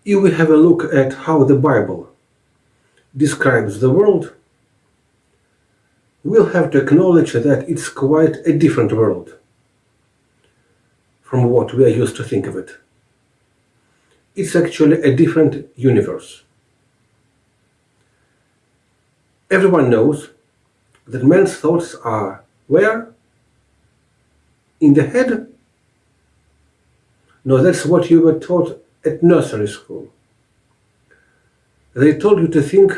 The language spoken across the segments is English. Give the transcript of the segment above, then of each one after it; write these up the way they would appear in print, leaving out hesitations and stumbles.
If we have a look at how the Bible describes the world, we'll have to acknowledge that it's quite a different world from what we are used to think of it. It's actually a different universe. Everyone knows that man's thoughts are where? In the head? No, that's what you were taught at nursery school. They told you to think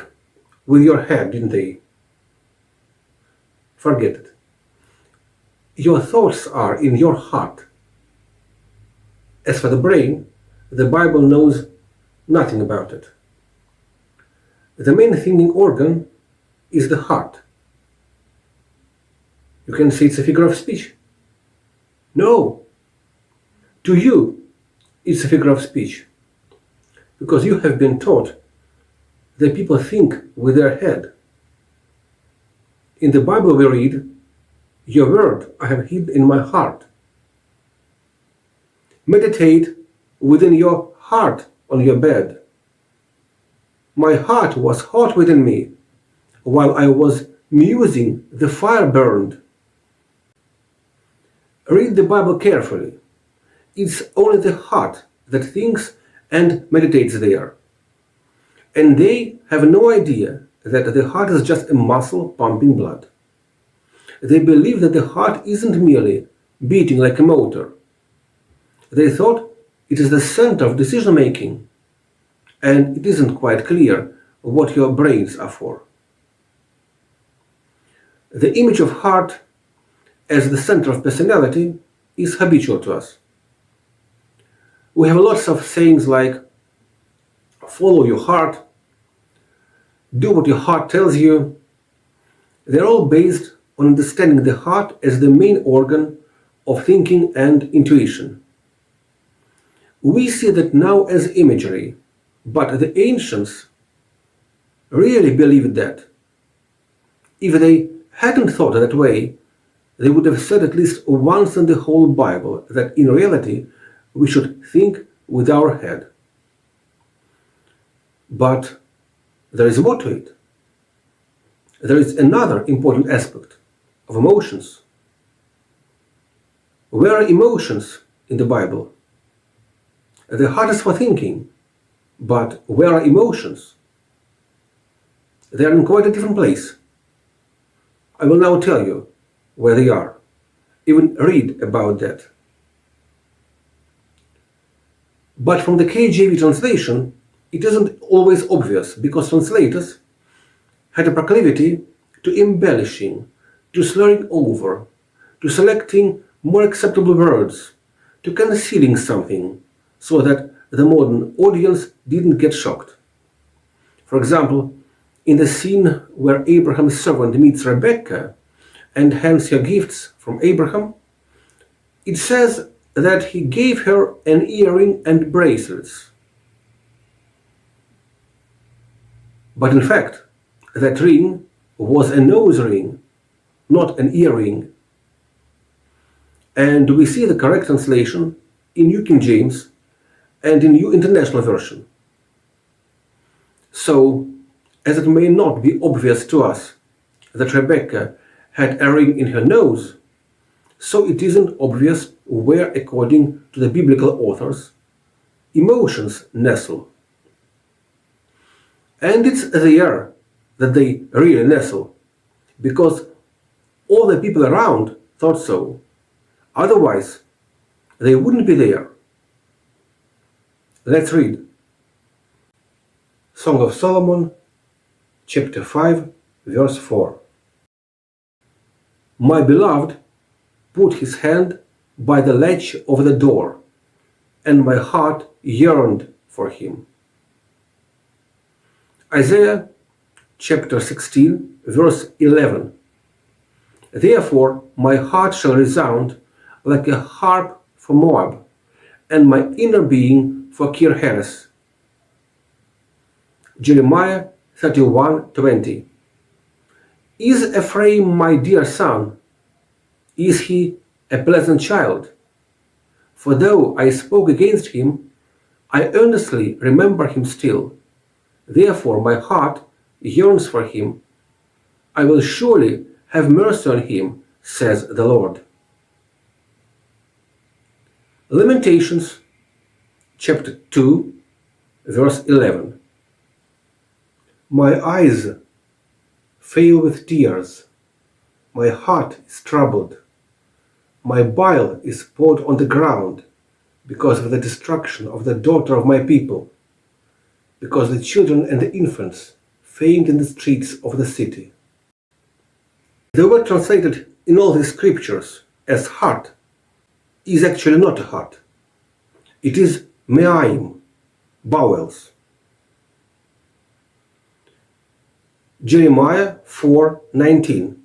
with your head, didn't they? Forget it. Your thoughts are in your heart. As for the brain, the Bible knows nothing about it. The main thinking organ is the heart. You can say it's a figure of speech. No. To you, it's a figure of speech. Because you have been taught that people think with their head. In the Bible we read, "Your word I have hid in my heart." Meditate within your heart on your bed. My heart was hot within me. While I was musing, the fire burned. Read the Bible carefully. It's only the heart that thinks and meditates there. And they have no idea that the heart is just a muscle pumping blood. They believe that the heart isn't merely beating like a motor. They thought it is the center of decision making, and it isn't quite clear what your brains are for. The image of heart as the center of personality is habitual to us. We have lots of sayings like, follow your heart, do what your heart tells you. They're all based on understanding the heart as the main organ of thinking and intuition. We see that now as imagery, but the ancients really believed that. If they hadn't thought that way, they would have said at least once in the whole Bible that in reality we should think with our head. But there is more to it. There is another important aspect of emotions. Where are emotions in the Bible? The heart is for thinking, but where are emotions? They are in quite a different place. I will now tell you where they are. Even read about that. But from the KJV translation, it isn't always obvious, because translators had a proclivity to embellishing, to slurring over, to selecting more acceptable words, to concealing something, so that the modern audience didn't get shocked. For example, in the scene where Abraham's servant meets Rebekah and hands her gifts from Abraham, it says that he gave her an earring and bracelets. But in fact, that ring was a nose ring, not an earring. And we see the correct translation in New King James and in New International Version. So, as it may not be obvious to us that Rebekah had a ring in her nose, so it isn't obvious where, according to the biblical authors, emotions nestle. And it's there that they really nestle, because all the people around thought so. Otherwise, they wouldn't be there. Let's read. Song of Solomon, chapter 5, verse 4. My beloved put his hand by the latch of the door, and my heart yearned for him. Isaiah chapter 16, verse 11. Therefore my heart shall resound like a harp for Moab, and my inner being for Kir-Heres. Jeremiah 31:20. Is Ephraim my dear son? Is he a pleasant child? For though I spoke against him, I earnestly remember him still. Therefore my heart yearns for him. I will surely have mercy on him, says the Lord. Lamentations, chapter 2, verse 11. My eyes fail with tears. My heart is troubled. My bile is poured on the ground because of the destruction of the daughter of my people, because the children and the infants faint in the streets of the city. The word translated in all the scriptures as heart is actually not a heart. It is me'aim, bowels. Jeremiah 4:19.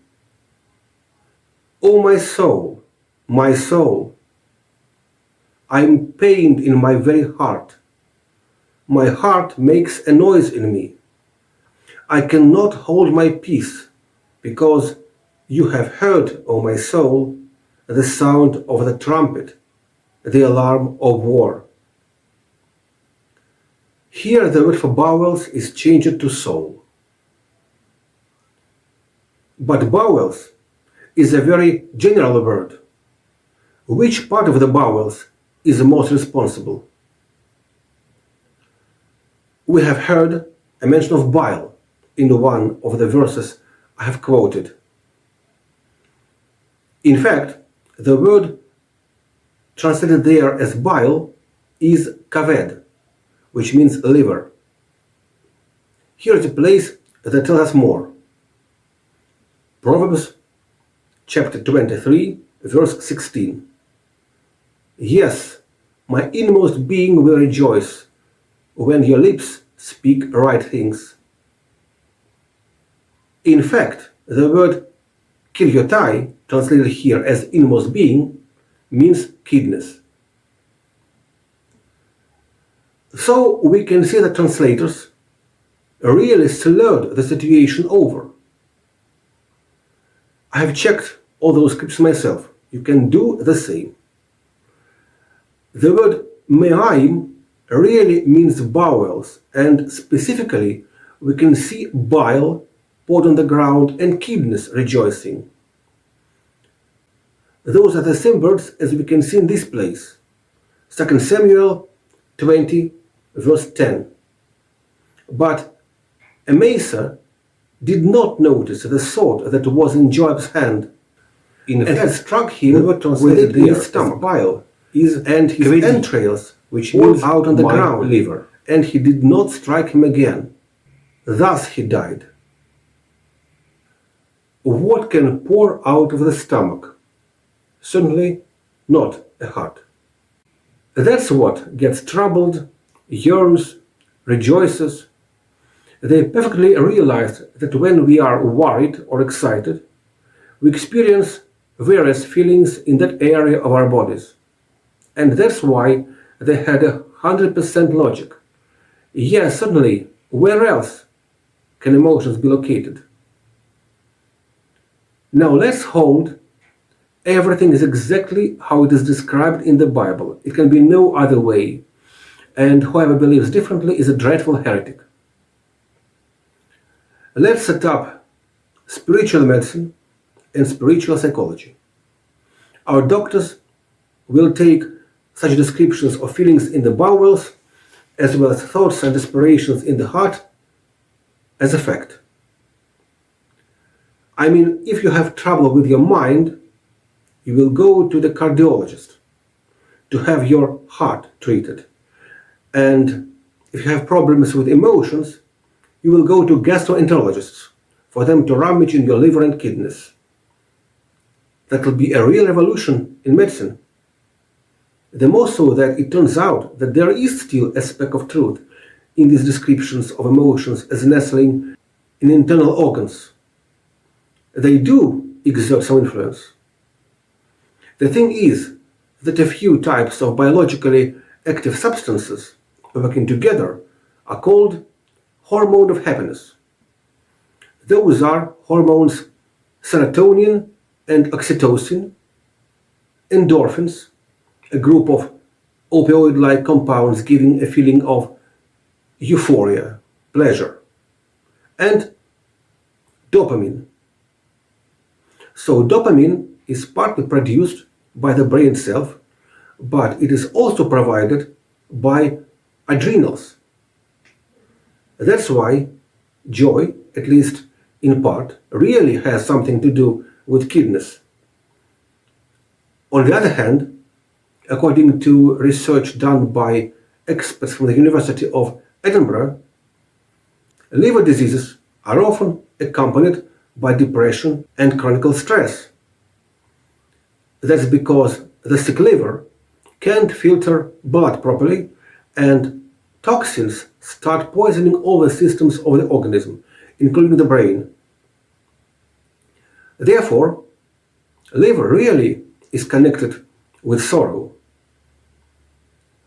O my soul, I am pained in my very heart. My heart makes a noise in me. I cannot hold my peace, because you have heard, O my soul, the sound of the trumpet, the alarm of war. Here the word for bowels is changed to soul. But bowels is a very general word. Which part of the bowels is the most responsible? We have heard a mention of bile in one of the verses I have quoted. In fact, the word translated there as bile is kaved, which means liver. Here is a place that tells us more. Proverbs chapter 23, verse 16. Yes, my inmost being will rejoice when your lips speak right things. In fact, the word kiryotai, translated here as inmost being, means kidneys. So we can see that translators really slurred the situation over. I have checked all those scripts myself. You can do the same. The word me'aim really means bowels, and specifically we can see bile poured on the ground and kidneys rejoicing. Those are the same words as we can see in this place. 2 Samuel 20, verse 10. But Amasa did not notice the sword that was in Joab's hand, and had struck him with it in his stomach. Bile and his entrails, which means out on the ground, liver, and he did not strike him again. Thus he died. What can pour out of the stomach? Certainly not a heart. That's what gets troubled, yearns, rejoices. They perfectly realize that when we are worried or excited, we experience various feelings in that area of our bodies. And that's why they had 100% logic. Yes, certainly, where else can emotions be located? Now let's hold everything is exactly how it is described in the Bible. It can be no other way. And whoever believes differently is a dreadful heretic. Let's set up spiritual medicine and spiritual psychology. Our doctors will take such descriptions of feelings in the bowels, as well as thoughts and aspirations in the heart, as a fact. I mean, if you have trouble with your mind, you will go to the cardiologist to have your heart treated. And if you have problems with emotions, you will go to gastroenterologists for them to rummage in your liver and kidneys. That will be a real revolution in medicine. The more so that it turns out that there is still a speck of truth in these descriptions of emotions as nestling in internal organs. They do exert some influence. The thing is that a few types of biologically active substances working together are called hormone of happiness. Those are hormones serotonin and oxytocin, endorphins, a group of opioid-like compounds giving a feeling of euphoria, pleasure, and dopamine. So dopamine is partly produced by the brain itself, but it is also provided by adrenals. That's why joy, at least in part, really has something to do with kidneys. On the other hand, according to research done by experts from the University of Edinburgh, liver diseases are often accompanied by depression and chronic stress. That's because the sick liver can't filter blood properly, and toxins start poisoning all the systems of the organism, including the brain. Therefore, liver really is connected with sorrow.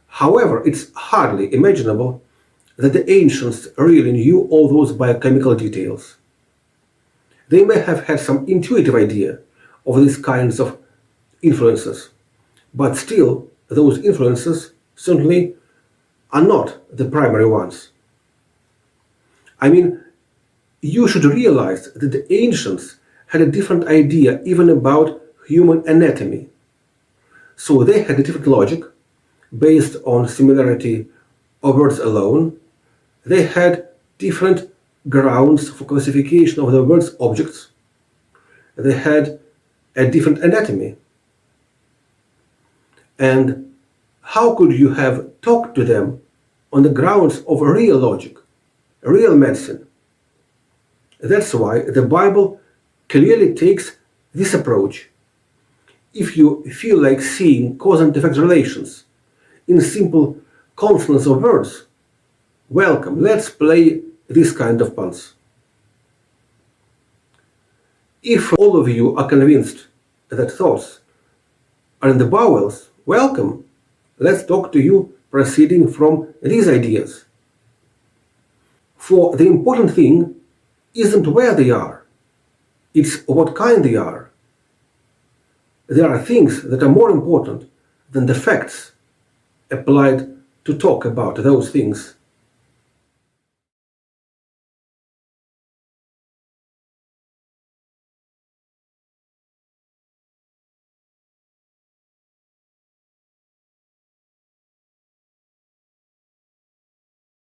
However, it's hardly imaginable that the ancients really knew all those biochemical details. They may have had some intuitive idea of these kinds of influences, but still, those influences certainly are not the primary ones. I mean, you should realize that the ancients had a different idea even about human anatomy. So they had a different logic based on similarity of words alone. They had different grounds for classification of the words objects. They had a different anatomy. And how could you have talked to them on the grounds of real logic, real medicine? That's why the Bible clearly takes this approach. If you feel like seeing cause and effect relations in simple consonants of words, welcome, let's play this kind of puns. If all of you are convinced that thoughts are in the bowels, welcome, let's talk to you proceeding from these ideas. For the important thing isn't where they are, it's what kind they are. There are things that are more important than the facts applied to talk about those things.